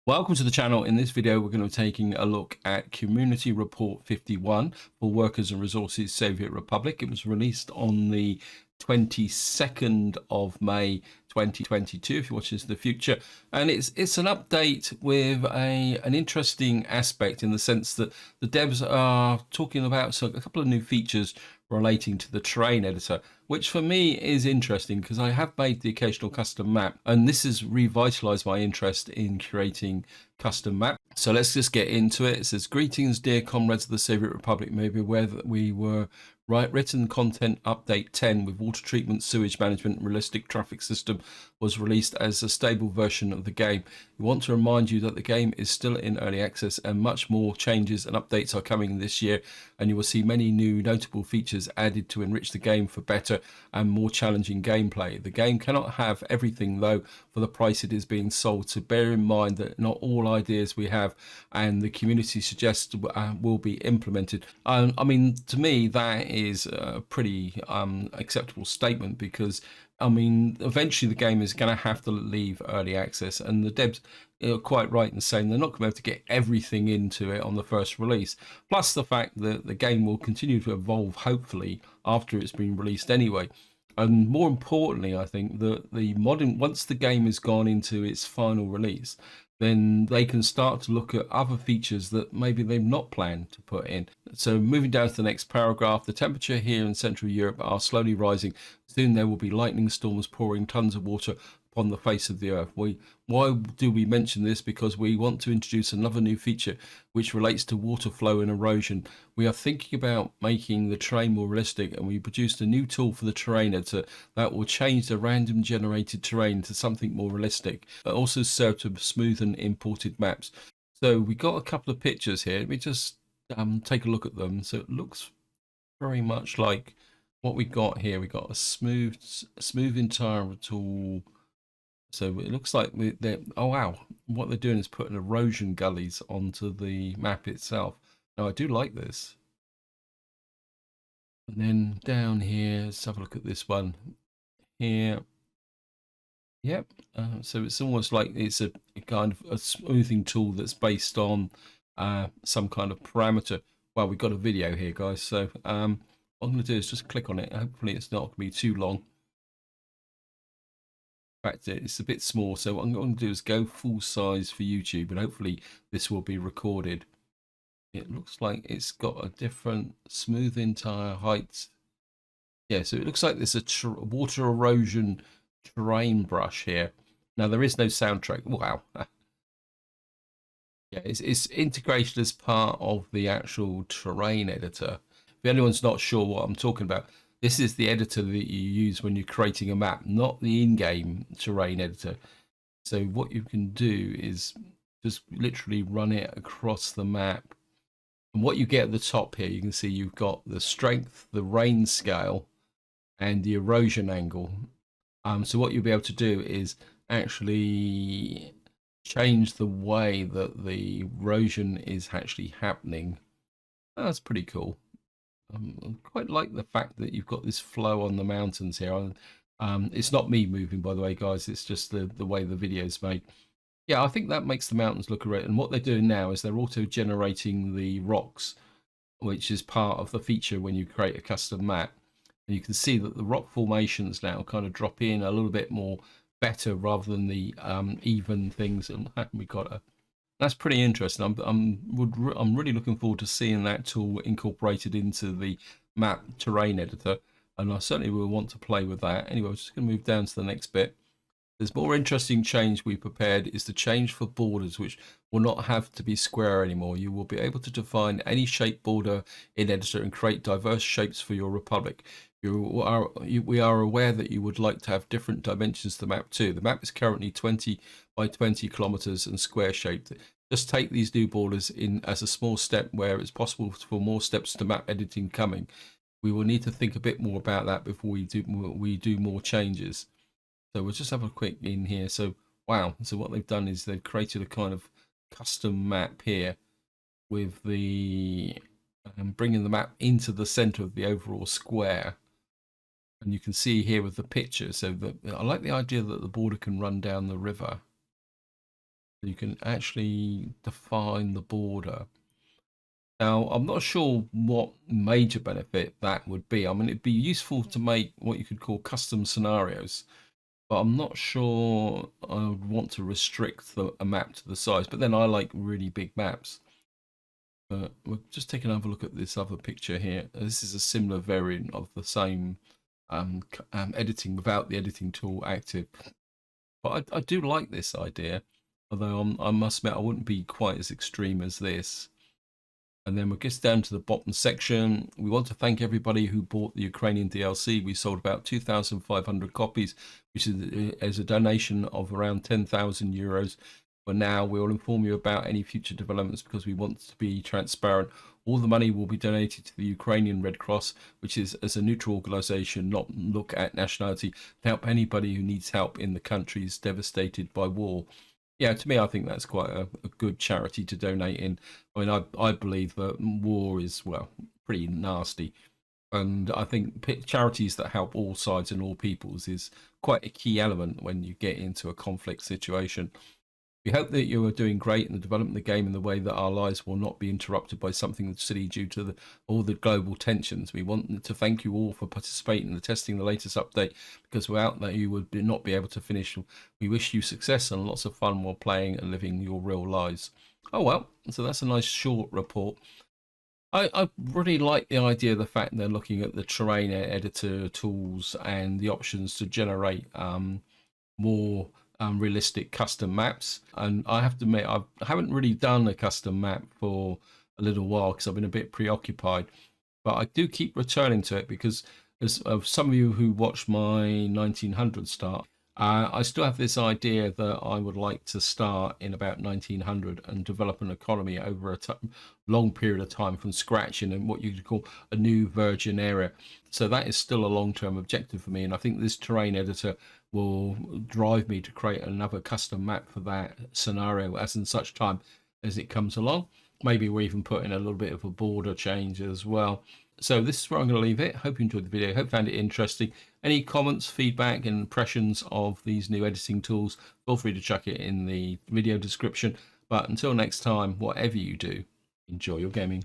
Welcome to the channel. In this video, we're going to be taking a look at Community Report 51 for Workers and Resources Soviet Republic. It was released on the 22nd of May 2022, if you watch this in the future. And it's an update with an interesting aspect in the sense that the devs are talking about a couple of new features relating to the terrain editor, which for me is interesting because I have made the occasional custom map, and this has revitalized my interest in creating custom map. So let's just get into it. It says, greetings, dear comrades of the Soviet Republic. May be aware that we were written content update 10 with water treatment, sewage management, realistic traffic system was released as a stable version of the game. We want to remind you that the game is still in early access and much more changes and updates are coming this year, and you will see many new notable features added to enrich the game for better and more challenging gameplay. The game cannot have everything though for the price it is being sold, so bear in mind that not all ideas we have and the community suggests will be implemented. I mean, to me that is a pretty acceptable statement, because I mean, eventually the game is going to have to leave early access, and the devs are quite right in saying they're not going to be able to get everything into it on the first release. Plus the fact that the game will continue to evolve, hopefully, after it's been released anyway. And more importantly, I think that once the game has gone into its final release, then they can start to look at other features that maybe they've not planned to put in. So moving down to the next paragraph, the temperature here in Central Europe are slowly rising. Soon there will be lightning storms pouring tons of water upon the face of the earth. Why do we mention this? Because we want to introduce another new feature which relates to water flow and erosion. We are thinking about making the terrain more realistic, and we produced a new tool for the terrain editor that will change the random generated terrain to something more realistic. It also serve to smoothen imported maps. So we got a couple of pictures here. Let me just take a look at them. So it looks very much like what we got here. We got a smooth entire tool. So it looks like they're, oh wow, what they're doing is putting erosion gullies onto the map itself. Now I do like this. And then down here, let's have a look at this one here. Yep. So it's almost like it's a kind of a smoothing tool that's based on some kind of parameter. Well, we've got a video here, guys. So what I'm going to do is just click on it. Hopefully it's not going to be too long. In fact, it's a bit small, so what I'm going to do is go full size for YouTube, and hopefully this will be recorded. It looks like it's got a different smooth entire height. Yeah, so it looks like there's a water erosion terrain brush here. Now there is no soundtrack. Wow. Yeah, it's integrated as part of the actual terrain editor. If anyone's not sure what I'm talking about, this is the editor that you use when you're creating a map, not the in-game terrain editor. So what you can do is just literally run it across the map. And what you get at the top here, you can see you've got the strength, the rain scale, and the erosion angle. So what you'll be able to do is actually change the way that the erosion is actually happening. That's pretty cool. I quite like the fact that you've got this flow on the mountains here. It's not me moving, by the way, guys. It's just the way the video is made. Yeah, I think that makes the mountains look great. And what they're doing now is they're auto-generating the rocks, which is part of the feature when you create a custom map. And you can see that the rock formations now kind of drop in a little bit more better rather than the even things. And we got a that's pretty interesting. I'm really looking forward to seeing that tool incorporated into the map terrain editor, and I certainly will want to play with that. Anyway, we're just going to move down to the next bit. There's more interesting change we prepared is the change for borders, which will not have to be square anymore. You will be able to define any shape border in editor and create diverse shapes for your republic. We are aware that you would like to have different dimensions to the map too. The map is currently 20 by 20 kilometers and square shaped. Just take these new borders in as a small step where it's possible for more steps to map editing coming. We will need to think a bit more about that before we do more changes. So we'll just have a quick in here. So wow, so what they've done is they've created a kind of custom map here with the bringing the map into the center of the overall square. And you can see here with the picture, so that I like the idea that the border can run down the river. You can actually define the border. Now, I'm not sure what major benefit that would be. I mean, it'd be useful to make what you could call custom scenarios, but I'm not sure I would want to restrict a map to the size. But then I like really big maps. But we'll just take another look at this other picture here. This is a similar variant of the same editing without the editing tool active. But I do like this idea, although I must admit I wouldn't be quite as extreme as this. And then we'll get down to the bottom section. We want to thank everybody who bought the Ukrainian DLC. We sold about 2,500 copies, which is a donation of around 10,000 euros. But now we will inform you about any future developments because we want to be transparent. All the money will be donated to the Ukrainian Red Cross, which is as a neutral organization, not look at nationality, to help anybody who needs help in the countries devastated by war. Yeah, to me, I think that's quite a good charity to donate in. I mean, I believe that war is, well, pretty nasty. And I think charities that help all sides and all peoples is quite a key element when you get into a conflict situation. We hope that you are doing great in the development of the game in the way that our lives will not be interrupted by something silly due to all the global tensions. We want to thank you all for participating in the testing the latest update because without that you would not be able to finish. We wish you success and lots of fun while playing and living your real lives. Oh well, so that's a nice short report. I really like the idea of the fact they're looking at the terrain editor tools and the options to generate more realistic custom maps. And I have to admit, I haven't really done a custom map for a little while because I've been a bit preoccupied. But I do keep returning to it because, as of some of you who watched my 1900 start, I still have this idea that I would like to start in about 1900 and develop an economy over a long period of time from scratch in what you could call a new virgin area. So that is still a long-term objective for me, and I think this terrain editor will drive me to create another custom map for that scenario as in such time as it comes along. Maybe we're even putting a little bit of a border change as well. So this is where I'm going to leave it. Hope you enjoyed the video. Hope you found it interesting. Any comments, feedback, and impressions of these new editing tools, feel free to chuck it in the video description. But until next time, whatever you do, enjoy your gaming.